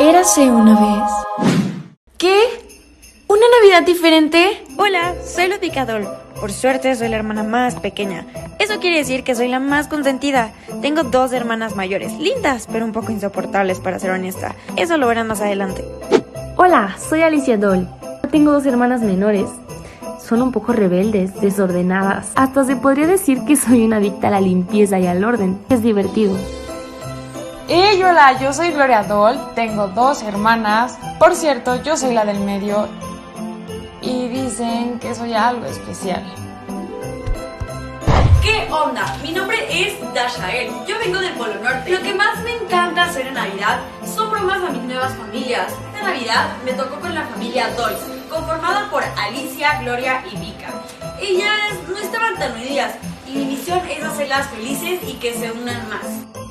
Érase una vez. ¿Qué? ¿Una Navidad diferente? Hola, soy Ludvika Doll. Por suerte soy la hermana más pequeña. Eso quiere decir que soy la más consentida. Tengo 2 hermanas mayores, lindas, pero un poco insoportables para ser honesta. Eso lo verán más adelante. Hola, soy Alicia Doll. Tengo 2 hermanas menores. Son un poco rebeldes, desordenadas. Hasta se podría decir que soy una adicta a la limpieza y al orden. Es divertido. Hola, yo soy Gloria Doll, tengo 2 hermanas. Por cierto, yo soy la del medio y dicen que soy algo especial. ¿Qué onda? Mi nombre es Dashael, yo vengo del Polo Norte. Lo que más me encanta hacer en Navidad son bromas a mis nuevas familias. Esta Navidad me tocó con la familia Dolls, conformada por Alicia, Gloria y Vika. Ellas no estaban tan unidas y mi misión es hacerlas felices y que se unan más.